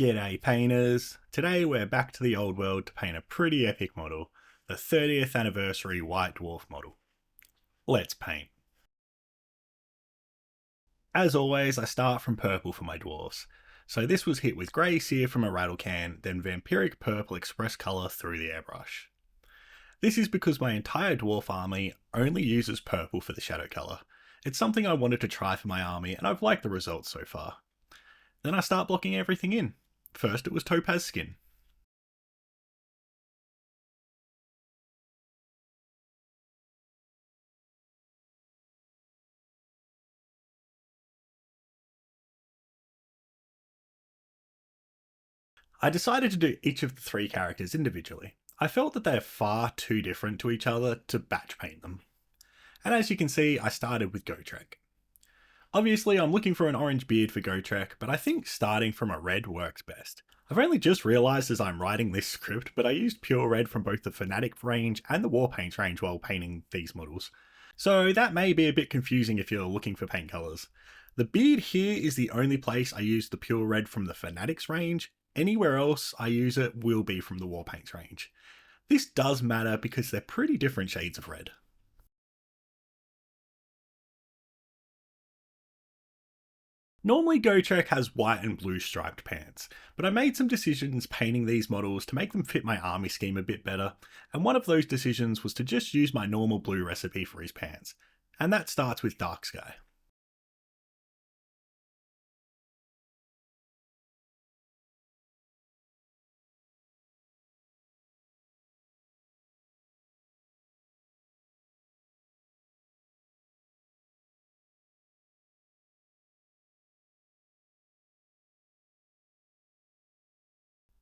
G'day painters! Today we're back to the old world to paint a pretty epic model, the 30th anniversary White Dwarf model. Let's paint. As always, I start from purple for my dwarves. So this was hit with grey Seer from a rattle can, then Vampiric Purple Xpress colour through the airbrush. This is because my entire dwarf army only uses purple for the shadow colour. It's something I wanted to try for my army and I've liked the results so far. Then I start blocking everything in. First it was Topaz Skin. I decided to do each of the three characters individually. I felt that they are far too different to each other to batch paint them. And as you can see, I started with Gotrek. Obviously I'm looking for an orange beard for Gotrek, but I think starting from a red works best. I've only just realised as I'm writing this script, but I used pure red from both the Fanatic range and the Warpaints range while painting these models. So that may be a bit confusing if you're looking for paint colours. The beard here is the only place I use the pure red from the Fanatics range. Anywhere else I use it will be from the Warpaints range. This does matter because they're pretty different shades of red. Normally Gotrek has white and blue striped pants, but I made some decisions painting these models to make them fit my army scheme a bit better, and one of those decisions was to just use my normal blue recipe for his pants, and that starts with Dark Sky.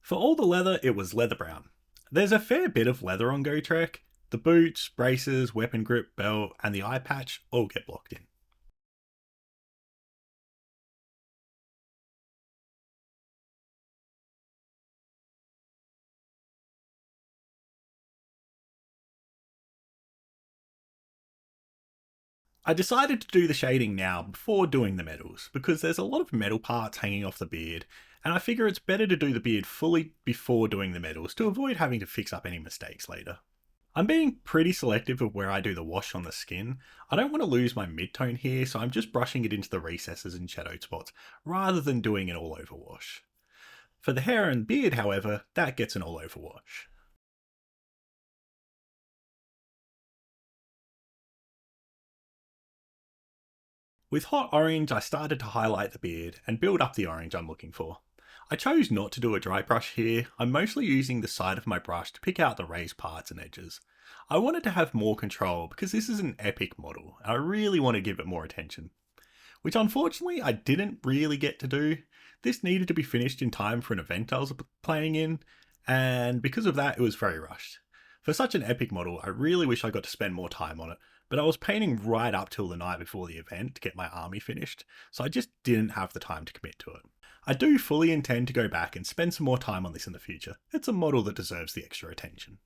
For all the leather, it was leather brown. There's a fair bit of leather on Gotrek. The boots, braces, weapon grip, belt, and the eye patch all get blocked in. I decided to do the shading now before doing the metals, because there's a lot of metal parts hanging off the beard, and I figure it's better to do the beard fully before doing the metals to avoid having to fix up any mistakes later. I'm being pretty selective of where I do the wash on the skin. I don't want to lose my mid-tone here, so I'm just brushing it into the recesses and shadowed spots, rather than doing an all-over wash. For the hair and beard, however, that gets an all-over wash. With hot orange, I started to highlight the beard and build up the orange I'm looking for. I chose not to do a dry brush here. I'm mostly using the side of my brush to pick out the raised parts and edges. I wanted to have more control because this is an epic model and I really want to give it more attention. Which unfortunately I didn't really get to do. This needed to be finished in time for an event I was playing in, and because of that it was very rushed. For such an epic model, I really wish I got to spend more time on it, but I was painting right up till the night before the event to get my army finished, so I just didn't have the time to commit to it. I do fully intend to go back and spend some more time on this in the future. It's a model that deserves the extra attention.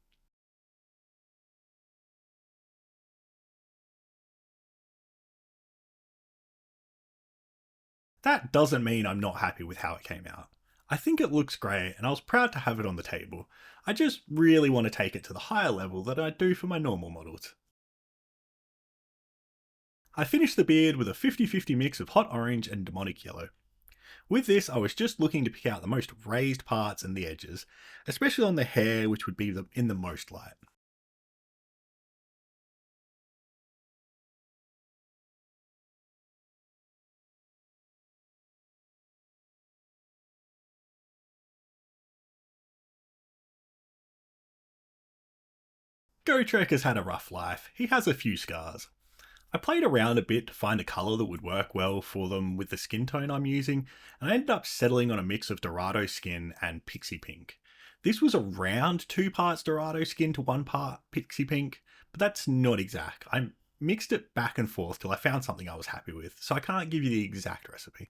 That doesn't mean I'm not happy with how it came out. I think it looks great and I was proud to have it on the table. I just really want to take it to the higher level that I do for my normal models. I finished the beard with a 50-50 mix of hot orange and demonic yellow. With this, I was just looking to pick out the most raised parts and the edges, especially on the hair, which would be in the most light. Gotrek has had a rough life. He has a few scars. I played around a bit to find a colour that would work well for them with the skin tone I'm using, and I ended up settling on a mix of Dorado Skin and Pixie Pink. This was around 2 parts Dorado Skin to 1 part Pixie Pink, but that's not exact. I mixed it back and forth till I found something I was happy with, so I can't give you the exact recipe.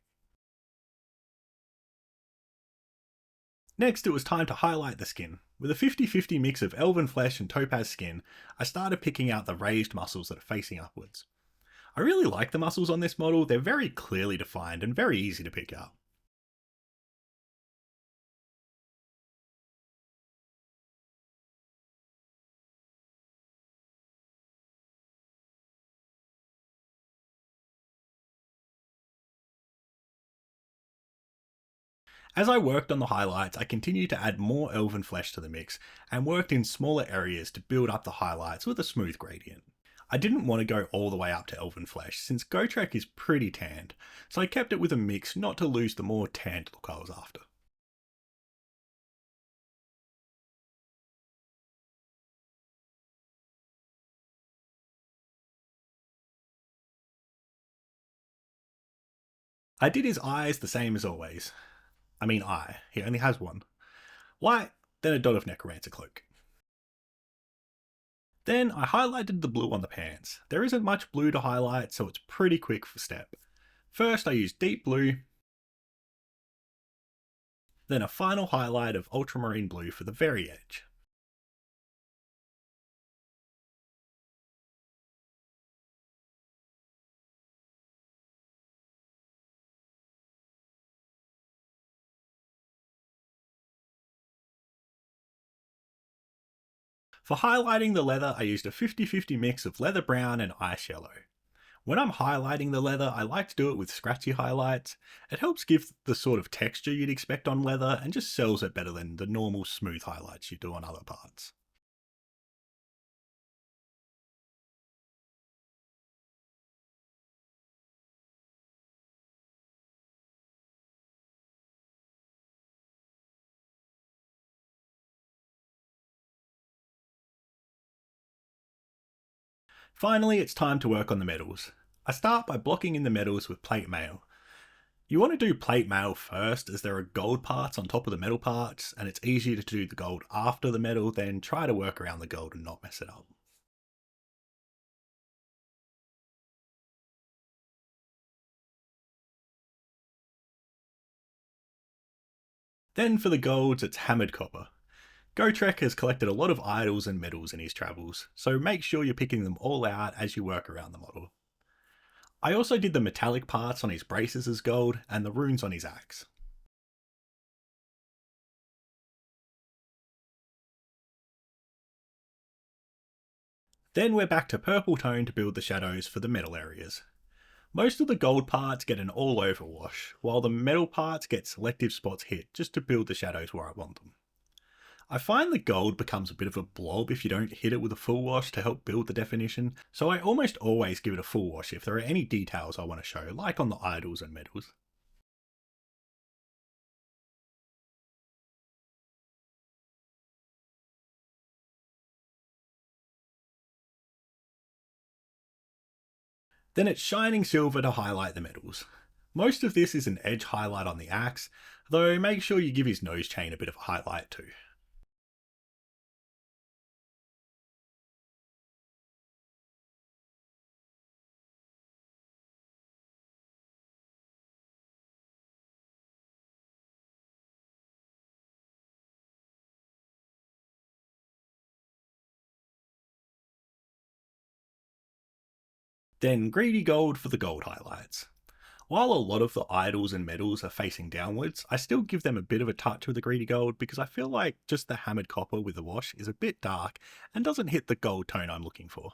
Next, it was time to highlight the skin. With a 50-50 mix of elven flesh and topaz skin, I started picking out the raised muscles that are facing upwards. I really like the muscles on this model, they're very clearly defined and very easy to pick out. As I worked on the highlights, I continued to add more elven flesh to the mix and worked in smaller areas to build up the highlights with a smooth gradient. I didn't want to go all the way up to elven flesh since Gotrek is pretty tanned, so I kept it with a mix not to lose the more tanned look I was after. I did his eyes the same as always. I mean eye, he only has one. White, then a dot of Necromancer Cloak. Then I highlighted the blue on the pants. There isn't much blue to highlight, so it's pretty quick for step. First I used deep blue, then a final highlight of Ultramarine Blue for the very edge. For highlighting the leather, I used a 50-50 mix of leather brown and ice yellow. When I'm highlighting the leather, I like to do it with scratchy highlights. It helps give the sort of texture you'd expect on leather and just sells it better than the normal smooth highlights you do on other parts. Finally, it's time to work on the metals. I start by blocking in the metals with plate mail. You want to do plate mail first as there are gold parts on top of the metal parts and it's easier to do the gold after the metal than try to work around the gold and not mess it up. Then for the golds, it's hammered copper. Gotrek has collected a lot of idols and metals in his travels, so make sure you're picking them all out as you work around the model. I also did the metallic parts on his braces as gold and the runes on his axe. Then we're back to purple tone to build the shadows for the metal areas. Most of the gold parts get an all over wash, while the metal parts get selective spots hit just to build the shadows where I want them. I find the gold becomes a bit of a blob if you don't hit it with a full wash to help build the definition, so I almost always give it a full wash if there are any details I want to show, like on the idols and medals. Then it's Shining Silver to highlight the medals. Most of this is an edge highlight on the axe, though make sure you give his nose chain a bit of a highlight too. Then greedy gold for the gold highlights. While a lot of the idols and medals are facing downwards, I still give them a bit of a touch with the greedy gold because I feel like just the hammered copper with the wash is a bit dark and doesn't hit the gold tone I'm looking for.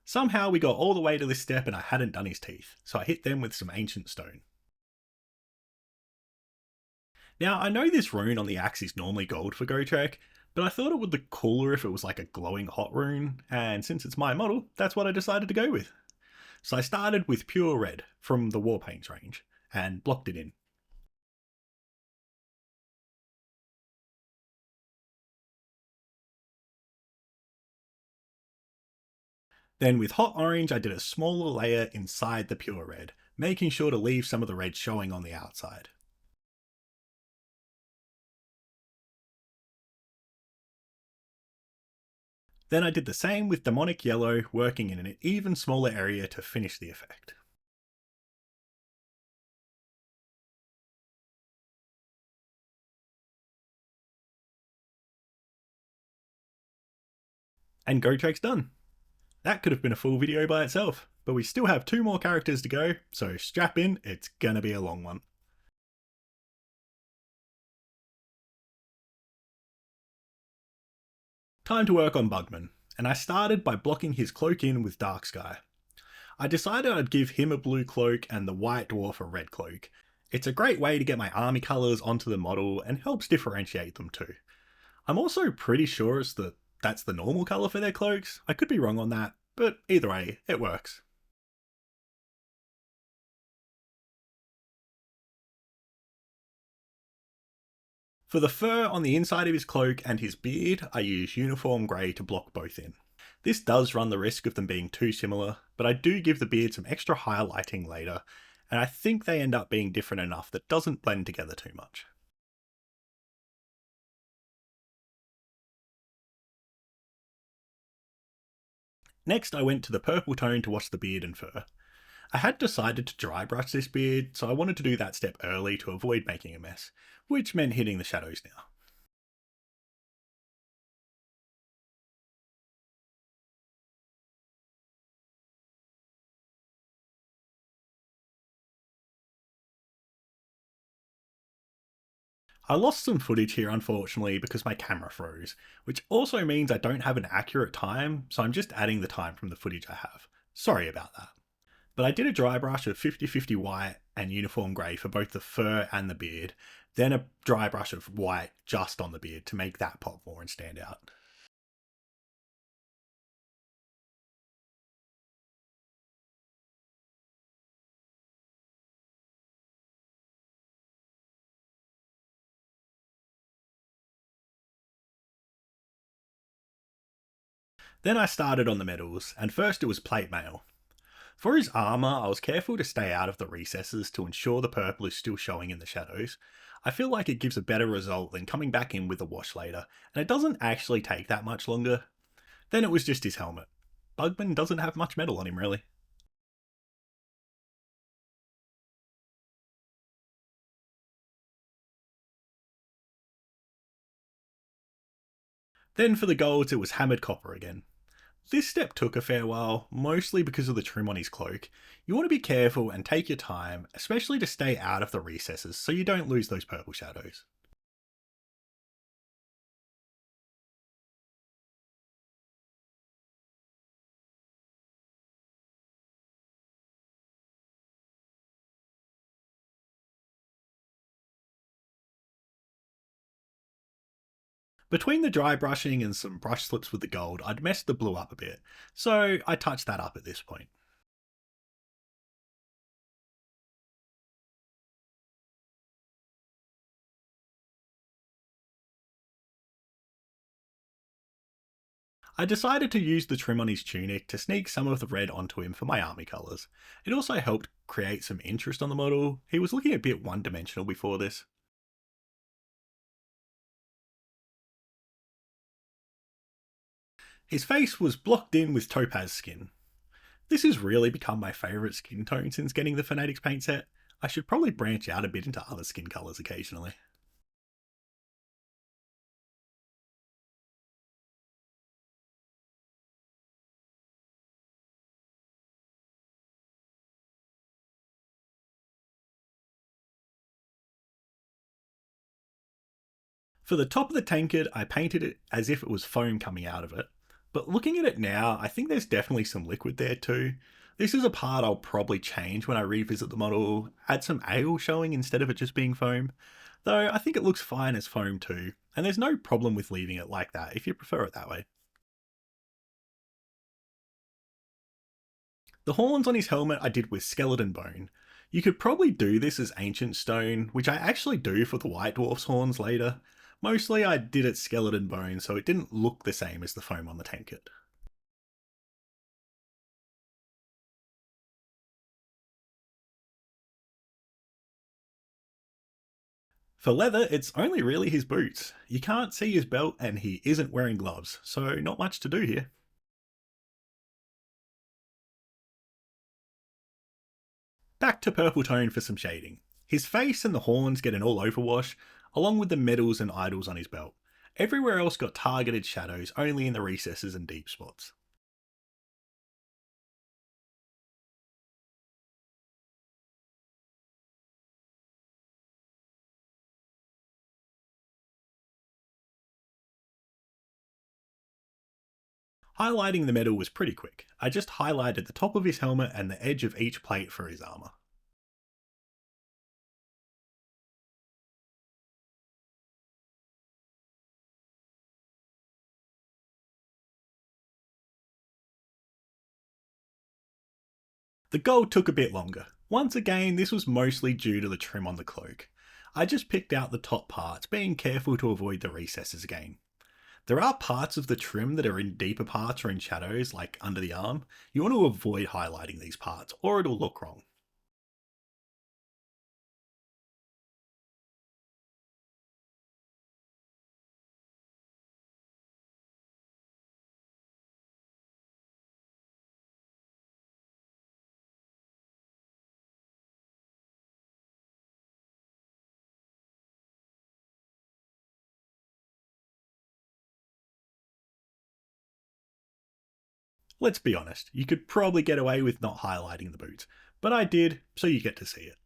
Somehow we got all the way to this step and I hadn't done his teeth, so I hit them with some ancient stone. Now, I know this rune on the axe is normally gold for Gotrek, but I thought it would look cooler if it was like a glowing hot rune, and since it's my model, that's what I decided to go with. So I started with pure red from the Warpaints range, and blocked it in. Then with hot orange, I did a smaller layer inside the pure red, making sure to leave some of the red showing on the outside. Then I did the same with Daemonic Yellow, working in an even smaller area to finish the effect. And Gotrek's done. That could have been a full video by itself, but we still have 2 more characters to go, so strap in, it's gonna be a long one. Time to work on Bugman, and I started by blocking his cloak in with Dark Sky. I decided I'd give him a blue cloak and the White Dwarf a red cloak. It's a great way to get my army colours onto the model and helps differentiate them too. I'm also pretty sure that's the normal colour for their cloaks. I could be wrong on that, but either way, it works. For the fur on the inside of his cloak and his beard, I use uniform grey to block both in. This does run the risk of them being too similar, but I do give the beard some extra highlighting later, and I think they end up being different enough that doesn't blend together too much. Next I went to the purple tone to wash the beard and fur. I had decided to dry brush this beard, so I wanted to do that step early to avoid making a mess, which meant hitting the shadows now. I lost some footage here unfortunately because my camera froze, which also means I don't have an accurate time, so I'm just adding the time from the footage I have. Sorry about that. But I did a dry brush of 50-50 white and uniform grey for both the fur and the beard, then a dry brush of white just on the beard to make that pop more and stand out. Then I started on the medals, and first it was plate mail. For his armour, I was careful to stay out of the recesses to ensure the purple is still showing in the shadows. I feel like it gives a better result than coming back in with a wash later, and it doesn't actually take that much longer. Then it was just his helmet. Bugman doesn't have much metal on him really. Then for the golds it was hammered copper again. This step took a fair while, mostly because of the trim on his cloak. You want to be careful and take your time, especially to stay out of the recesses so you don't lose those purple shadows. Between the dry brushing and some brush slips with the gold, I'd messed the blue up a bit, so I touched that up at this point. I decided to use the trim on his tunic to sneak some of the red onto him for my army colours. It also helped create some interest on the model. He was looking a bit one-dimensional before this. His face was blocked in with Topaz Skin. This has really become my favourite skin tone since getting the Fanatic's paint set. I should probably branch out a bit into other skin colours occasionally. For the top of the tankard, I painted it as if it was foam coming out of it. But looking at it now, I think there's definitely some liquid there too. This is a part I'll probably change when I revisit the model, add some ale showing instead of it just being foam. Though I think it looks fine as foam too, and there's no problem with leaving it like that if you prefer it that way. The horns on his helmet I did with skeleton bone. You could probably do this as ancient stone, which I actually do for the White Dwarf's horns later. Mostly I did it skeleton bone so it didn't look the same as the foam on the tankard. For leather, it's only really his boots. You can't see his belt and he isn't wearing gloves, so not much to do here. Back to purple tone for some shading. His face and the horns get an all over wash, along with the medals and idols on his belt. Everywhere else got targeted shadows only in the recesses and deep spots. Highlighting the metal was pretty quick. I just highlighted the top of his helmet and the edge of each plate for his armour. The gold took a bit longer. Once again, this was mostly due to the trim on the cloak. I just picked out the top parts, being careful to avoid the recesses again. There are parts of the trim that are in deeper parts or in shadows, like under the arm. You want to avoid highlighting these parts, or it'll look wrong. Let's be honest, you could probably get away with not highlighting the boots, but I did, so you get to see it.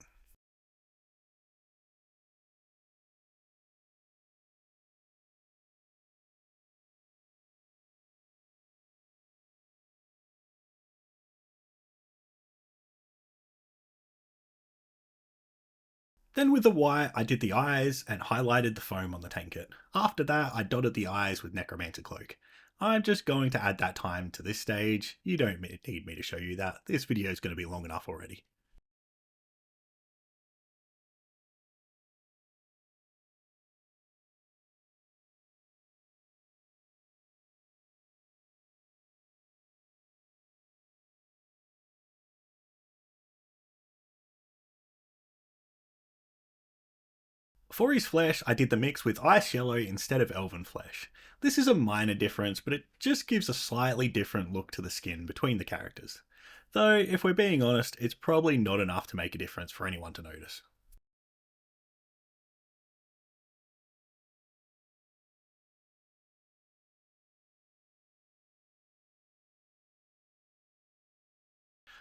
Then with the white, I did the eyes and highlighted the foam on the tanket. After that, I dotted the eyes with Necromancer Cloak. I'm just going to add that time to this stage. You don't need me to show you that. This video is going to be long enough already. For his flesh, I did the mix with ice yellow instead of elven flesh. This is a minor difference, but it just gives a slightly different look to the skin between the characters. Though, if we're being honest, it's probably not enough to make a difference for anyone to notice.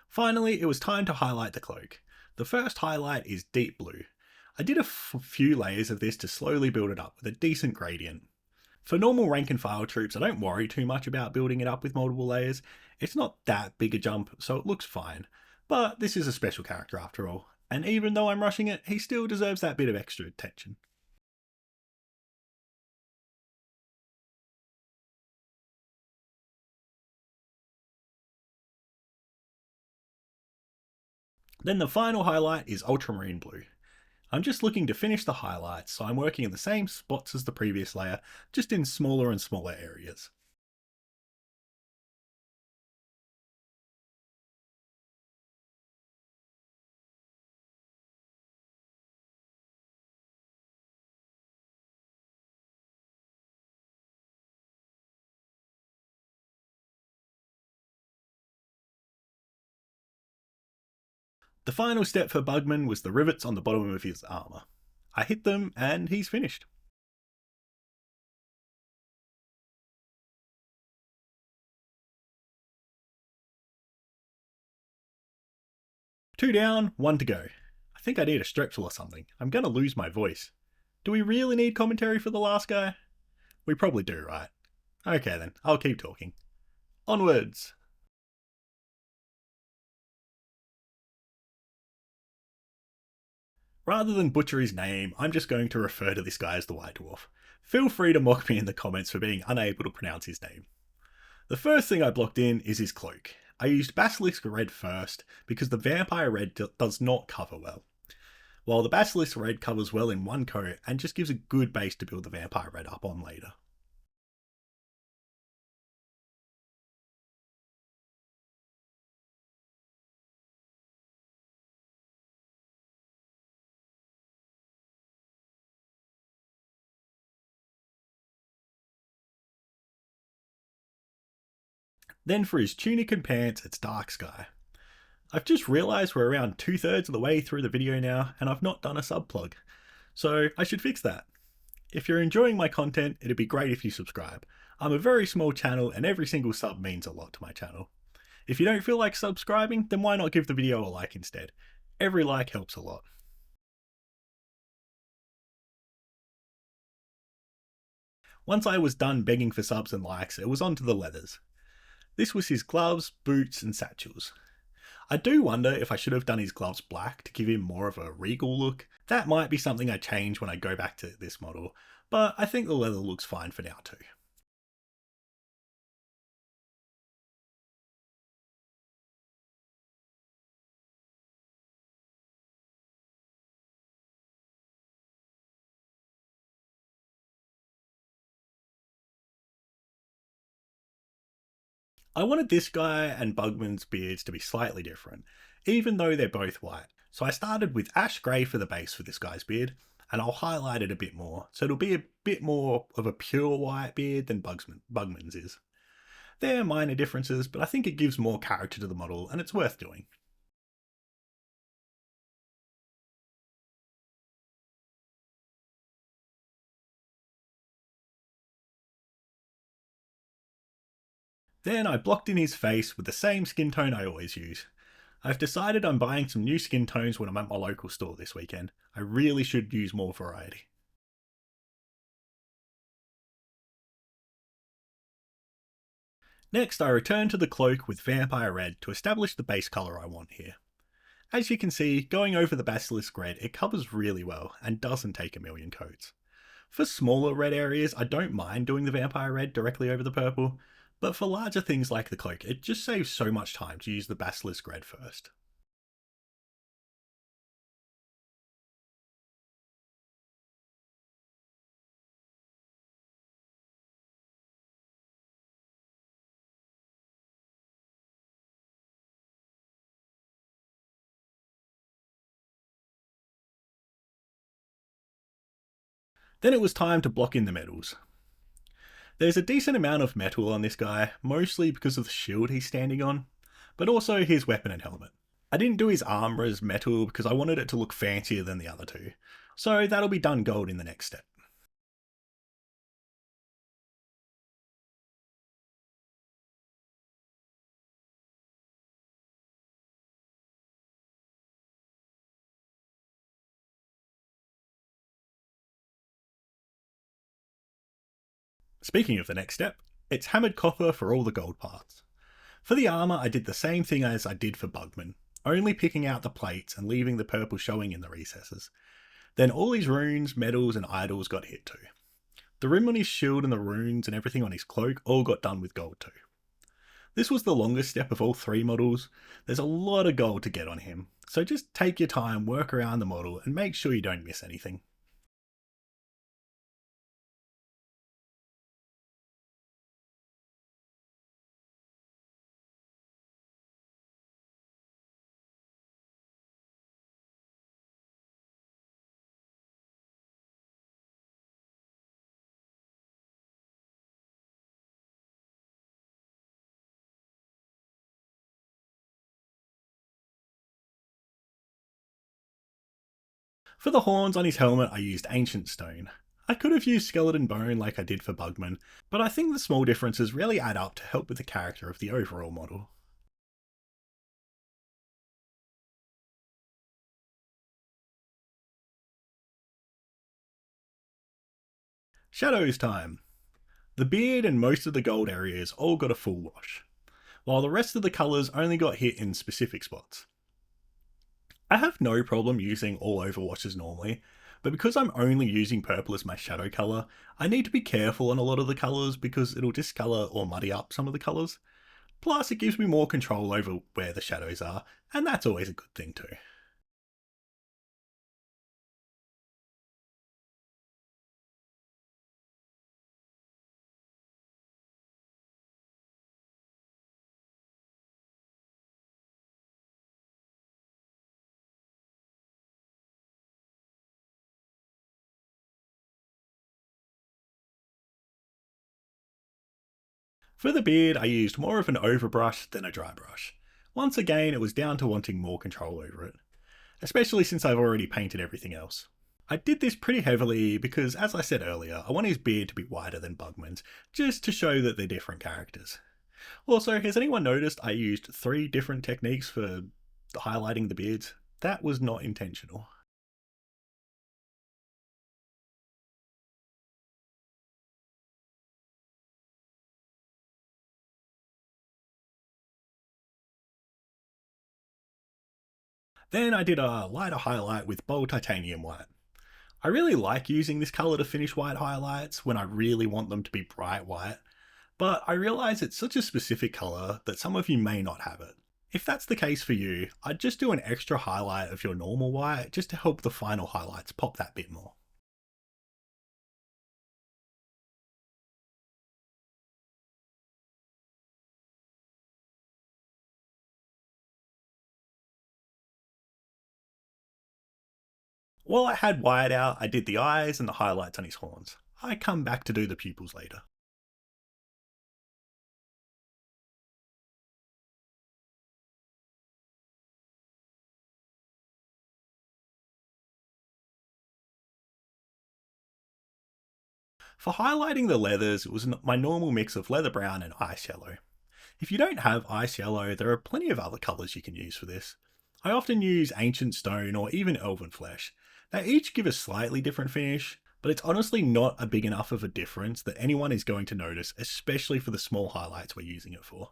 Finally, it was time to highlight the cloak. The first highlight is deep blue. I did a few layers of this to slowly build it up with a decent gradient. For normal rank and file troops, I don't worry too much about building it up with multiple layers. It's not that big a jump, so it looks fine. But this is a special character after all, and even though I'm rushing it, he still deserves that bit of extra attention. Then the final highlight is Ultramarine Blue. I'm just looking to finish the highlights, so I'm working in the same spots as the previous layer, just in smaller and smaller areas. The final step for Bugman was the rivets on the bottom of his armour. I hit them and he's finished. Two down, one to go. I think I need a stretchel or something. I'm gonna lose my voice. Do we really need commentary for the last guy? We probably do, right? Okay then, I'll keep talking. Onwards! Rather than butcher his name, I'm just going to refer to this guy as the White Dwarf. Feel free to mock me in the comments for being unable to pronounce his name. The first thing I blocked in is his cloak. I used Basilisk Red first because the Vampire Red does not cover well, while the Basilisk Red covers well in one coat and just gives a good base to build the Vampire Red up on later. Then for his tunic and pants, it's Dark Sky. I've just realised we're around 2/3 of the way through the video now and I've not done a sub plug, so I should fix that. If you're enjoying my content, it'd be great if you subscribe. I'm a very small channel and every single sub means a lot to my channel. If you don't feel like subscribing, then why not give the video a like instead? Every like helps a lot. Once I was done begging for subs and likes, it was on to the leathers. This was his gloves, boots and satchels. I do wonder if I should have done his gloves black to give him more of a regal look. That might be something I change when I go back to this model, but I think the leather looks fine for now too. I wanted this guy and Bugman's beards to be slightly different, even though they're both white. So I started with ash grey for the base for this guy's beard, and I'll highlight it a bit more, so it'll be a bit more of a pure white beard than Bugman's is. They're minor differences, but I think it gives more character to the model, and it's worth doing. Then I blocked in his face with the same skin tone I always use. I've decided I'm buying some new skin tones when I'm at my local store this weekend. I really should use more variety. Next, I return to the cloak with Vampire Red to establish the base colour I want here. As you can see, going over the Basilisk Red, it covers really well and doesn't take a million coats. For smaller red areas, I don't mind doing the Vampire Red directly over the purple, but for larger things like the cloak, it just saves so much time to use the Basilisk Red first. Then it was time to block in the metals. There's a decent amount of metal on this guy, mostly because of the shield he's standing on, but also his weapon and helmet. I didn't do his armor as metal because I wanted it to look fancier than the other two, so that'll be done gold in the next step. Speaking of the next step, it's hammered copper for all the gold parts. For the armor, I did the same thing as I did for Bugman, only picking out the plates and leaving the purple showing in the recesses. Then all his runes, medals, and idols got hit too. The rim on his shield and the runes and everything on his cloak all got done with gold too. This was the longest step of all three models. There's a lot of gold to get on him, so just take your time, work around the model, and make sure you don't miss anything. For the horns on his helmet, I used ancient stone. I could have used skeleton bone like I did for Bugman, but I think the small differences really add up to help with the character of the overall model. Shadows time! The beard and most of the gold areas all got a full wash, while the rest of the colours only got hit in specific spots. I have no problem using all over washes normally, but because I'm only using purple as my shadow colour, I need to be careful on a lot of the colours because it'll discolour or muddy up some of the colours. Plus, it gives me more control over where the shadows are, and that's always a good thing too. For the beard, I used more of an overbrush than a dry brush. Once again, it was down to wanting more control over it, especially since I've already painted everything else. I did this pretty heavily because, as I said earlier, I want his beard to be wider than Bugman's, just to show that they're different characters. Also, has anyone noticed I used 3 different techniques for highlighting the beards? That was not intentional. Then I did a lighter highlight with bold titanium white. I really like using this colour to finish white highlights when I really want them to be bright white, but I realise it's such a specific colour that some of you may not have it. If that's the case for you, I'd just do an extra highlight of your normal white just to help the final highlights pop that bit more. While I had white out, I did the eyes and the highlights on his horns. I come back to do the pupils later. For highlighting the leathers, it was my normal mix of leather brown and ice yellow. If you don't have ice yellow, there are plenty of other colours you can use for this. I often use ancient stone or even elven flesh. They each give a slightly different finish, but it's honestly not a big enough of a difference that anyone is going to notice, especially for the small highlights we're using it for.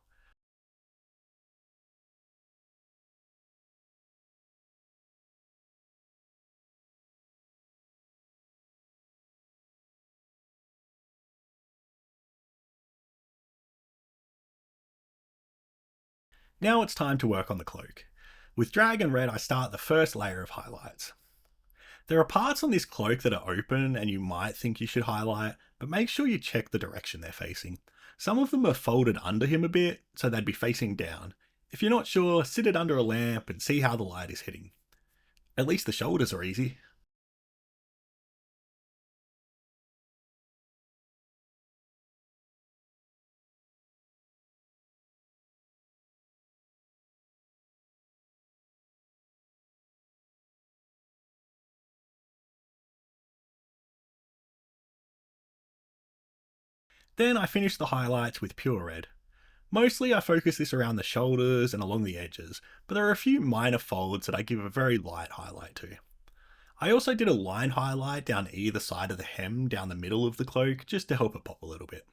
Now it's time to work on the cloak. With Dragon Red, I start the first layer of highlights. There are parts on this cloak that are open and you might think you should highlight, but make sure you check the direction they're facing. Some of them are folded under him a bit, so they'd be facing down. If you're not sure, sit it under a lamp and see how the light is hitting. At least the shoulders are easy. Then I finish the highlights with pure red. Mostly I focus this around the shoulders and along the edges, but there are a few minor folds that I give a very light highlight to. I also did a line highlight down either side of the hem down the middle of the cloak just to help it pop a little bit.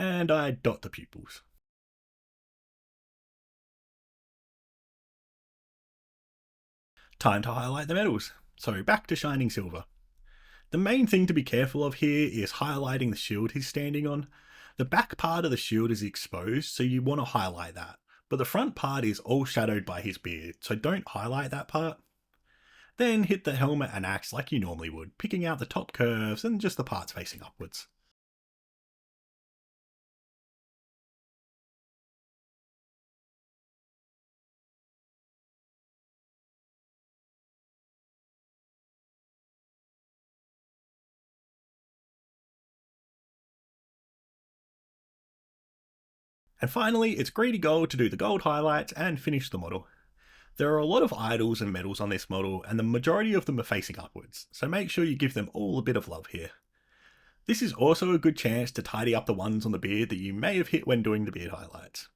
And I dot the pupils. Time to highlight the metals. So back to Shining Silver. The main thing to be careful of here is highlighting the shield he's standing on. The back part of the shield is exposed, so you want to highlight that. But the front part is all shadowed by his beard, so don't highlight that part. Then hit the helmet and axe like you normally would, picking out the top curves and just the parts facing upwards. And finally, it's greedy gold to do the gold highlights and finish the model. There are a lot of idols and medals on this model, and the majority of them are facing upwards, so make sure you give them all a bit of love here. This is also a good chance to tidy up the ones on the beard that you may have hit when doing the beard highlights.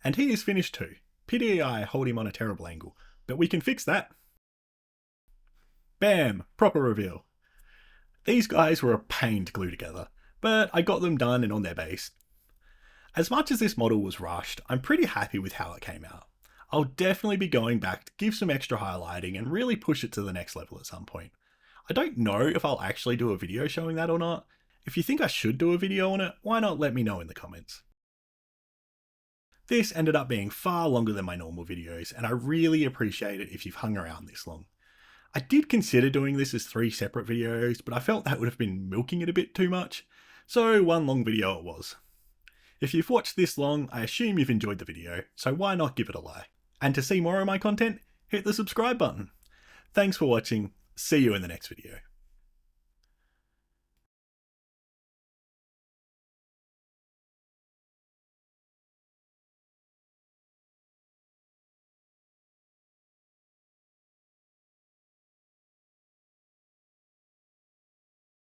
And he is finished too. Pity I hold him on a terrible angle, but we can fix that. Bam! Proper reveal. These guys were a pain to glue together, but I got them done and on their base. As much as this model was rushed, I'm pretty happy with how it came out. I'll definitely be going back to give some extra highlighting and really push it to the next level at some point. I don't know if I'll actually do a video showing that or not. If you think I should do a video on it, why not let me know in the comments. This ended up being far longer than my normal videos, and I really appreciate it if you've hung around this long. I did consider doing this as 3 separate videos, but I felt that would have been milking it a bit too much, so one long video it was. If you've watched this long, I assume you've enjoyed the video, so why not give it a like? And to see more of my content, hit the subscribe button. Thanks for watching, see you in the next video.